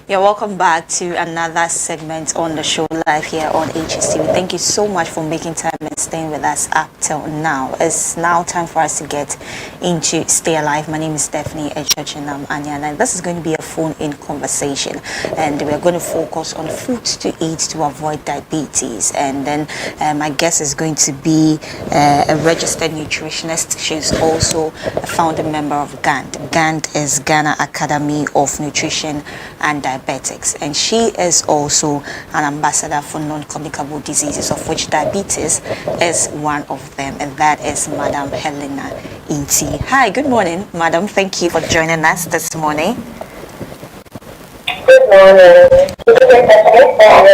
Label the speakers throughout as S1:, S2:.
S1: You're welcome back to another segment on the show live here on HSTV. Thank you so much for making time and staying with us up till now. It's now time for us to get into Stay Alive. My name is Stephanie Echochinam Anyan, and this is going to be a phone-in conversation. And we're going to focus on foods to eat to avoid diabetes. And then my guest is going to be a registered nutritionist. She's also a founding member of GAND. GAND is Ghana Academy of Nutrition and Diabetics, and she is also an ambassador for non-communicable diseases, of which diabetes is one of them, and that is Madam Helena Inti. Hi, good morning, Madam. Thank you for joining us this morning.
S2: Good morning. Your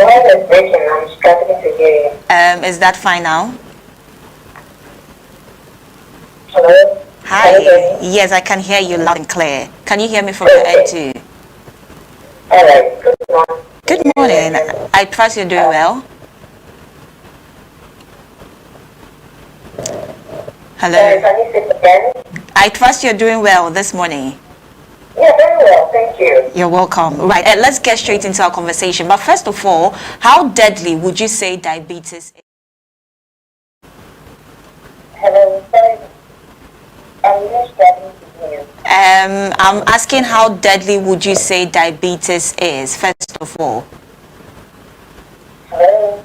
S2: voice is breaking. I'm struggling to hear you.
S1: Is that fine now?
S2: Hello?
S1: Hi. Yes, I can hear you loud and clear. Can you hear me from the end too?
S2: All right. Good morning.
S1: Good morning. I trust you're doing well. Hello.
S2: Can you say it again?
S1: I trust you're doing well this morning.
S2: Yeah, very well. Thank you.
S1: You're welcome. Right, let's get straight into our conversation. But first of all, how deadly would you say diabetes is?
S2: Hello. Sorry. I'm really struggling to hear you.
S1: I'm asking how deadly would you say diabetes is, first of all?
S2: Hello.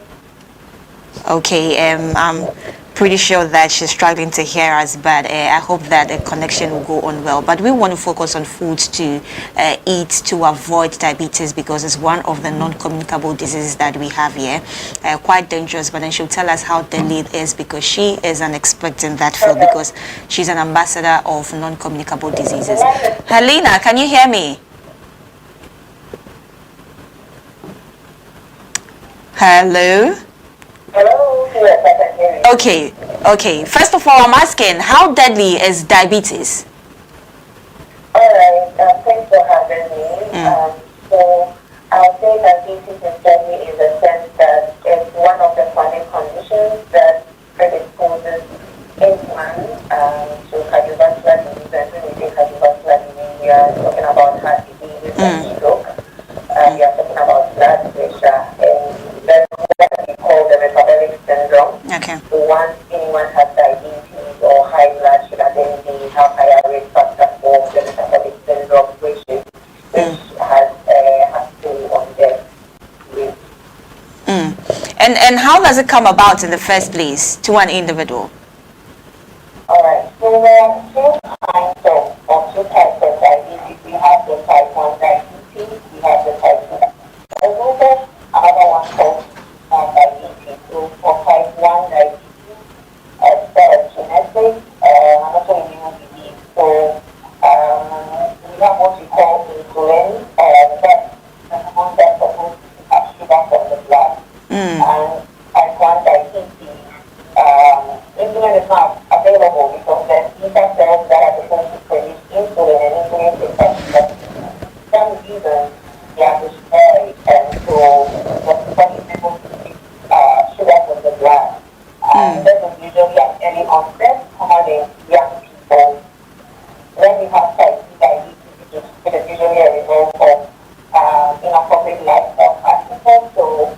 S1: Okay, I'm pretty sure that she's struggling to hear us, but I hope that the connection will go on well. But we want to focus on foods to eat to avoid diabetes, because it's one of the non-communicable diseases that we have here. Quite dangerous, but then she'll tell us how deadly it is, because she is an expert in that field, because she's an ambassador of non-communicable diseases. Helena, can you hear me? Hello?
S2: Hello. Yes, I can hear you.
S1: Okay. First of all, I'm asking, how deadly is diabetes?
S2: All right. Thanks for having me. So I'll say that diabetes is deadly in the sense that it's one of the chronic conditions that predisposes infants to cardiovascular disease. And when we say cardiovascular disease, we are talking about heart disease and stroke. We are talking about blood pressure, and then what we call the metabolic syndrome.
S1: Okay.
S2: So once anyone has diabetes or high blood sugar, then they have higher risk factor for the metabolic syndrome, which has to do on death rate.
S1: And how does it come about in the first place to an individual?
S2: All right. So there are two types of diabetes. We have the type 1 diabetes, we have the type 2 diabetes, another one called diabetes. So for type 1 diabetes, it's genetic, and also immune disease. So we have what we call insulin, that's the hormone that's supposed to have sugar from the blood. And type 1 diabetes, insulin is not available because there's beta cells that are supposed to produce insulin, and insulin is for some reason they are destroyed, and so the body is able to produce sugar from the blood. This is usually an early onset, common in young people. When you have type 2 diabetes, it is usually a result of inappropriate lifestyle practices. So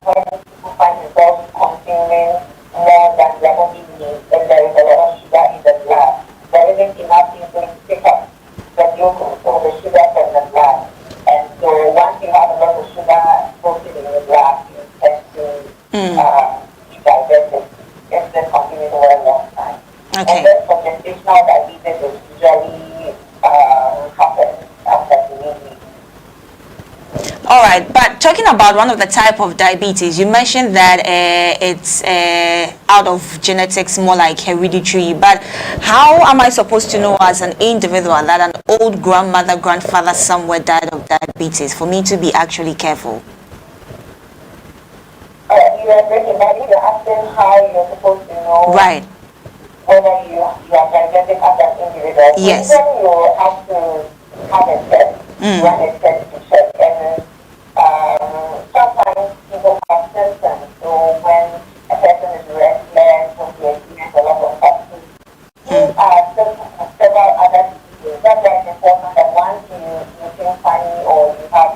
S2: when people find themselves consuming more than their body needs, then there is a lot of sugar in the blood. There isn't enough insulin to pick up the glucose or the sugar from the blood. And so once you have a lot of sugar floating in the blood, you tend to be diabetic if this continues over a long time.
S1: Okay.
S2: And then for gestational diabetes, it usually happens after delivery.
S1: All right, but talking about one of the type of diabetes, you mentioned that it's out of genetics, more like hereditary. But how am I supposed to know as an individual that an old grandmother, grandfather somewhere died of diabetes for me to be actually careful?
S2: You are breaking down. You're asking how you're supposed to know
S1: Right.
S2: whether you are diabetic as an individual.
S1: Yes.
S2: So usually you have to have a test, run a test to check. And sometimes people have symptoms. So when a person is restless, when they experience a lot of fatigue, these are symptoms of several other diseases. That's why it's important that once you feel funny or you have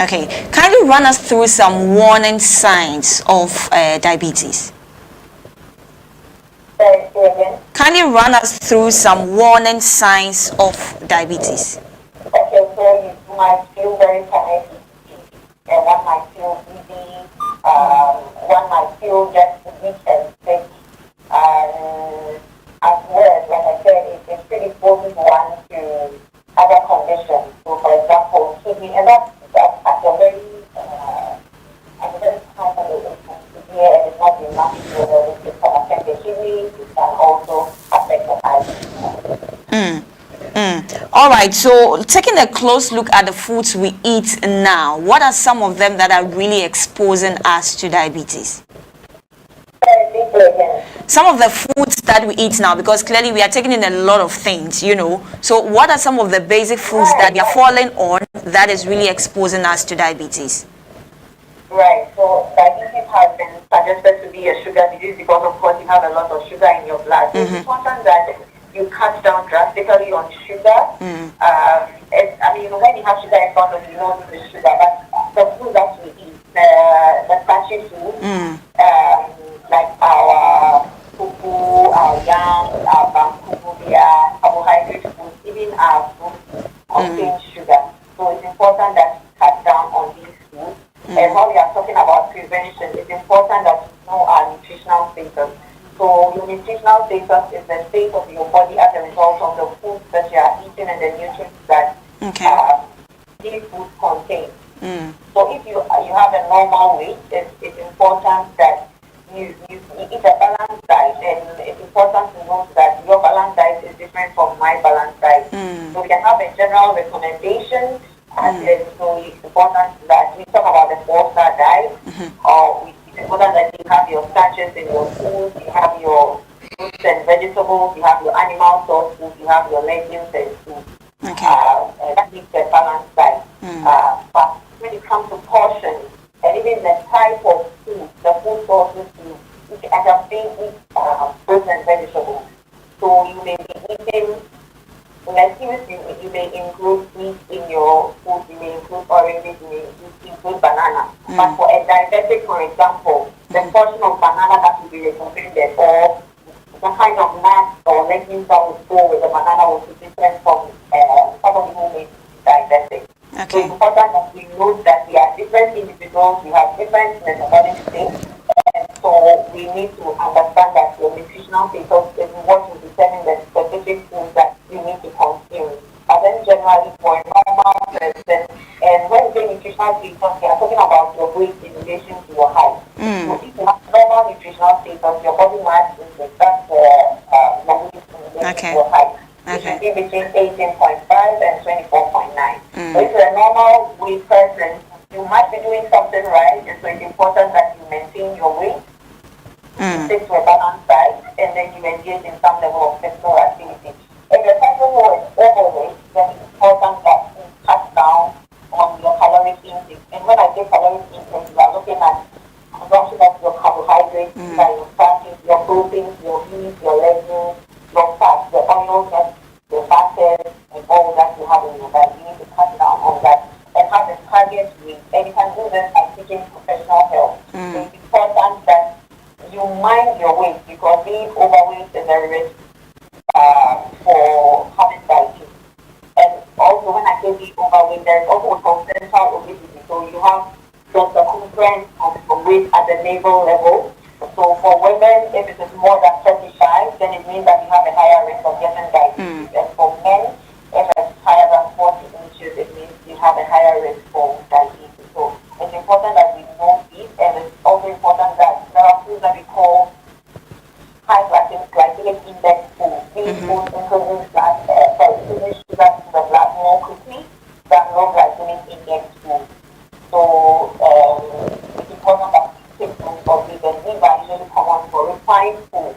S1: Okay, kindly run us through some warning signs of diabetes.
S2: Sorry, say again.
S1: Kindly run us through some warning signs of diabetes.
S2: Okay, so you might feel very tired, and one might feel dizzy, one might feel just weak and sick, and as well, like I said, it's predisposing one to other conditions. So, for example, kidney, and that's at a very high level. Severe, and it's not enough to it can affect the kidney, it can also affect the eyes.
S1: All right, so taking a close look at the foods we eat now, what are some of them that are really exposing us to diabetes? Some of the foods that we eat now, because clearly we are taking in a lot of things, So what are some of the basic foods that we are falling on that is really exposing us to diabetes?
S2: Right, so diabetes has been suggested to be a sugar disease because, of course, you have a lot of sugar in your blood. So it's important that you cut down drastically on sugar. When you have sugar in front of you, you know the sugar, but the food that we eat, the starchy food, like our fufu, our yam, our bambubu, their carbohydrate food, even our food contains sugar. So it's important that you cut down on these foods. And while we are talking about prevention, it's important that you know our nutritional status. So your nutritional status is the state of your body as a result of the foods that you are eating and the nutrients that these foods contain. So if you have a normal weight, it's important that you eat a balanced diet, and it's important to note that your balanced diet is different from my balanced diet. So we can have a general recommendation, and so it's important that we talk about the 4-star diet, or it's important that you have your starches in your food, you have your fruits and vegetables, you have your animal source food, you have your legumes and food. That makes a balanced diet. But when it comes to portions, and even the type of food, the food sources you end up being fruits and vegetables. So you may be eating lettuce, you may include meat in your food, you may include oranges, you may include banana. But for a diabetic, for example, the portion of banana that will be recommended, or the kind of nuts or legumes that would go with the banana will be different from somebody who may be diabetic. So it's important that we note that we are different individuals, we have different metabolic states, and so we need to understand that your nutritional status is what will determine the specific foods that you need to consume. But then generally for a normal person, and when we say nutritional status, we are talking about your weight in relation to your height. So if you have normal nutritional status, your body mass index, that's your weight in relation to your height. It should be between 18.5 and 24.9. So if you're a normal weight person, you might be doing something right, and so it's important that you maintain your weight, you stick to a balanced diet, and then you engage in some level of physical activity. If you're a person who is overweight, then it's important that you cut down on your caloric intake. And when I say caloric intake, you are looking at consumption of your carbohydrates, like your starches, your proteins, your meat, your legumes, your fats, your oils, your butters, and all that you have in your diet. You need to cut down on that and have a target weight. And you can do this by seeking professional help. So it's important that you mind your weight, because being overweight is a risk for having diabetes. And also, when I say being overweight, there is also congenital obesity. So you have the circumference of weight at the navel level. So for women, if it is more than 35, then it means that you have a higher risk of getting diabetes. And for men, if it's higher than 40 inches, it means you have a higher risk for diabetes. So it's important that we know this, and it's also important that there are foods that we call high glycemic index foods. These foods including sugar in the blood more quickly than low glycemic index foods. So it's important that we take note of these, and these are usually common for refined food.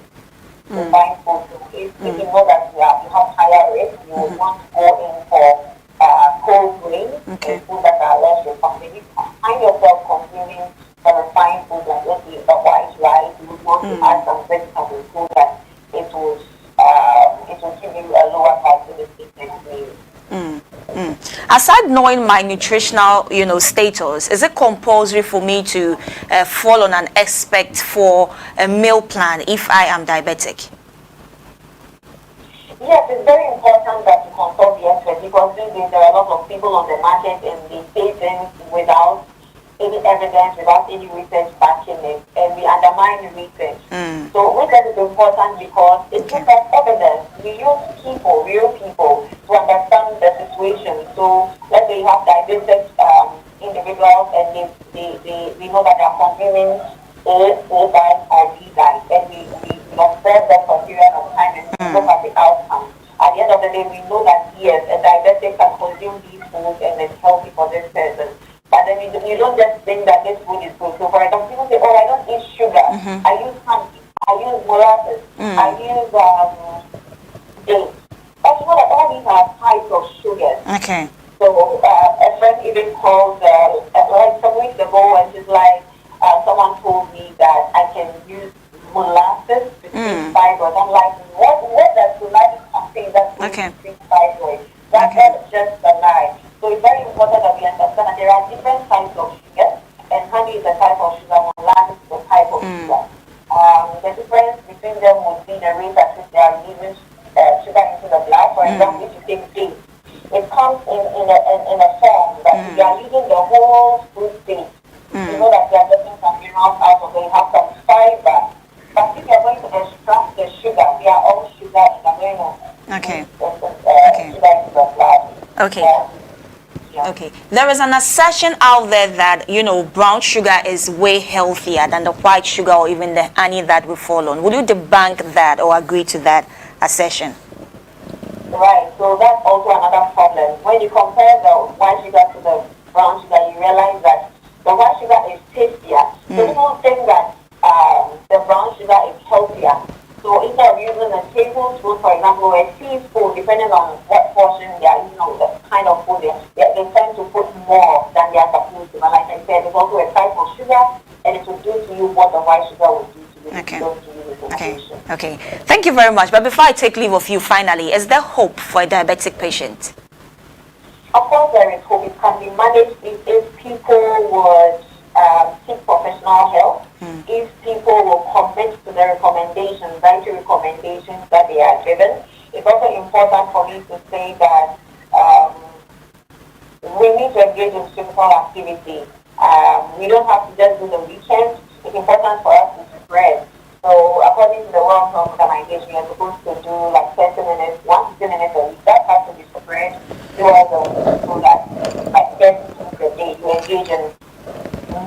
S2: Refined food. So if you know that you have higher risk, you would want to go in for whole grains and food that are less refined. If you find yourself consuming the refined food like the white rice, you would want to add some vegetables so that it will give you a lower glycemic index meal.
S1: aside knowing my nutritional, status, is it compulsory for me to fall on an expect for a meal plan if I am diabetic?
S2: Yes, it's very important that you consult the expert because these days there are a lot of people on the market and they say things without any evidence, without any research backing it, and we undermine the research. So research is important because it gives us evidence. We use people, real people, to understand the situation. So let's say you have diabetic individuals and we know that they are consuming A diet or B diet, and we observe them for a period of time and look at the outcome. At the end of the day, we know that yes, a diabetic can consume these foods and it's healthy for this person. But then you don't just think that this food is good. So for example, people say, oh, I don't eat sugar. I use honey. I use molasses. I use dates. But you know that all these are types of sugars.
S1: Okay.
S2: So a friend even called like some weeks ago, and she's like, someone told me that I can use molasses to treat fibroids. I'm like, what does molasses contain that's going to treat fibroids? That's just a lie. So it's very important that we understand that there are different types of sugar, and honey is a type of sugar, molasses is a type of sugar. The difference between them would be the rate at which they are releasing sugar into the blood. For example, if you take dates, it comes in a form that you are leaving the whole fruit state. You know that you are getting some minerals out of it, you have some fiber. But if you are going to extract the sugar, we are all sugar in the brain. Sugar into the blood.
S1: Okay. Okay. There is an assertion out there that, brown sugar is way healthier than the white sugar or even the honey that we fall on. Would you debunk that or agree to that assertion?
S2: Right. So that's also another problem. When you compare the white sugar to the brown sugar, you realize that the white sugar is tastier. So people think that the brown sugar is healthier. So instead of using a tablespoon, for example, or a teaspoon, depending on what portion they are using, the kind of food they tend to put more than they are supposed to. And like I said, it's also a type of sugar, and it will do to you what the white sugar will do to you.
S1: Okay. Thank you very much. But before I take leave of you, finally, is there hope for a diabetic patient?
S2: Of course, there is hope. It can be managed if people would seek professional help. If people will commit to the recommendations, dietary recommendations that they are given. It's also important for me to say that we need to engage in physical activity. We don't have to just do the weekends. It's important for us to spread. So according to the World Health Organization, you're supposed to do like 30 minutes, 150 minutes a week. That has to be spread throughout the week so that like 30 minutes a day you engage in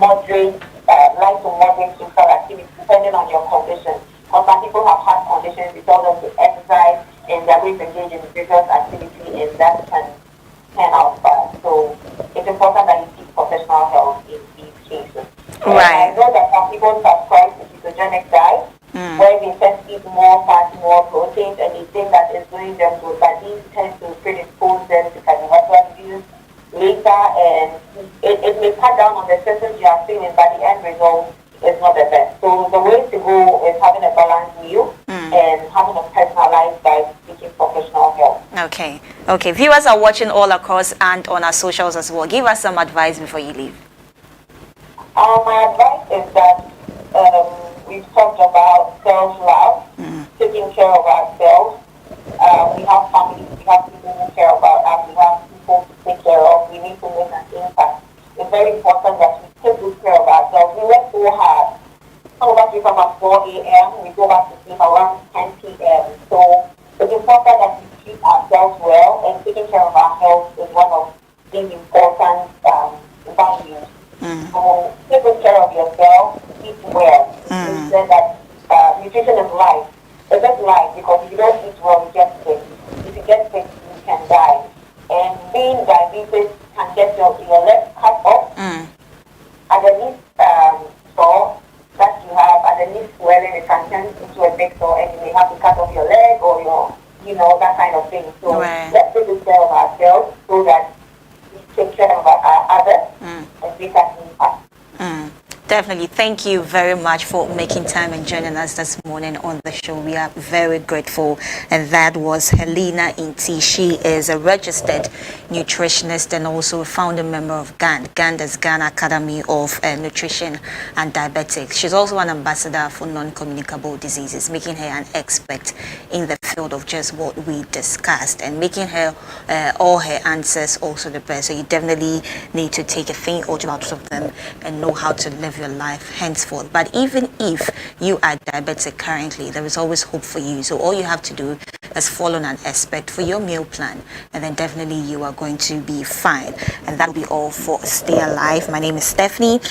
S2: moderate, light to moderate physical activity depending on your condition. Because some people have heart conditions, we tell them to exercise and they're going to engage in vigorous activity, and that can turn out bad. So it's important that you seek professional help in these cases.
S1: Right.
S2: I know that some people subscribe to ketogenic diet where they tend to eat more fat, more proteins, and they think that it's doing them good, but these tend to predispose them to cardiovascular disease later, and it may cut down on the symptoms you are feeling, but the end result is not the best. So the way to go is having a balanced meal and having a personalized diet, seeking professional help.
S1: Okay. Viewers are watching all across and on our socials as well. Give us some advice before you leave.
S2: My advice is that we've talked about self-love, taking care of ourselves. We have families, we have people who care about us, we have people to take care of. We need to make an impact. It's very important that we take good care of ourselves. We work so hard. Some of us wake up at 4 a.m., we go back to sleep around 10 p.m. So it's important that we treat ourselves well, and taking care of our health is one of these important values. So take good care of yourself, eat well. You said that nutrition is life. It's just life, because if you don't eat well, you get sick. If you get sick, you can die. And being diabetes can get your legs cut off. At the least sore that you have, at the least swelling, it can turn into a big sore, and you may have to cut off your leg or your, that kind of thing. So let's take good care of ourselves so that we take care of our others and we can impact.
S1: Definitely. Thank you very much for making time and joining us this morning on the show. We are very grateful. And that was Helena Inti. She is a registered nutritionist and also a founding member of GAND. GAND is Ghana Academy of Nutrition and Diabetics. She's also an ambassador for non-communicable diseases, making her an expert in the field of just what we discussed and making her all her answers also the best. So you definitely need to take a thing or two out of them and know how to live your life henceforth. But even if you are diabetic currently, there is always hope for you. So all you have to do is follow an expert for your meal plan, and then definitely you are going to be fine. And that will be all for Stay Alive. My name is Stephanie.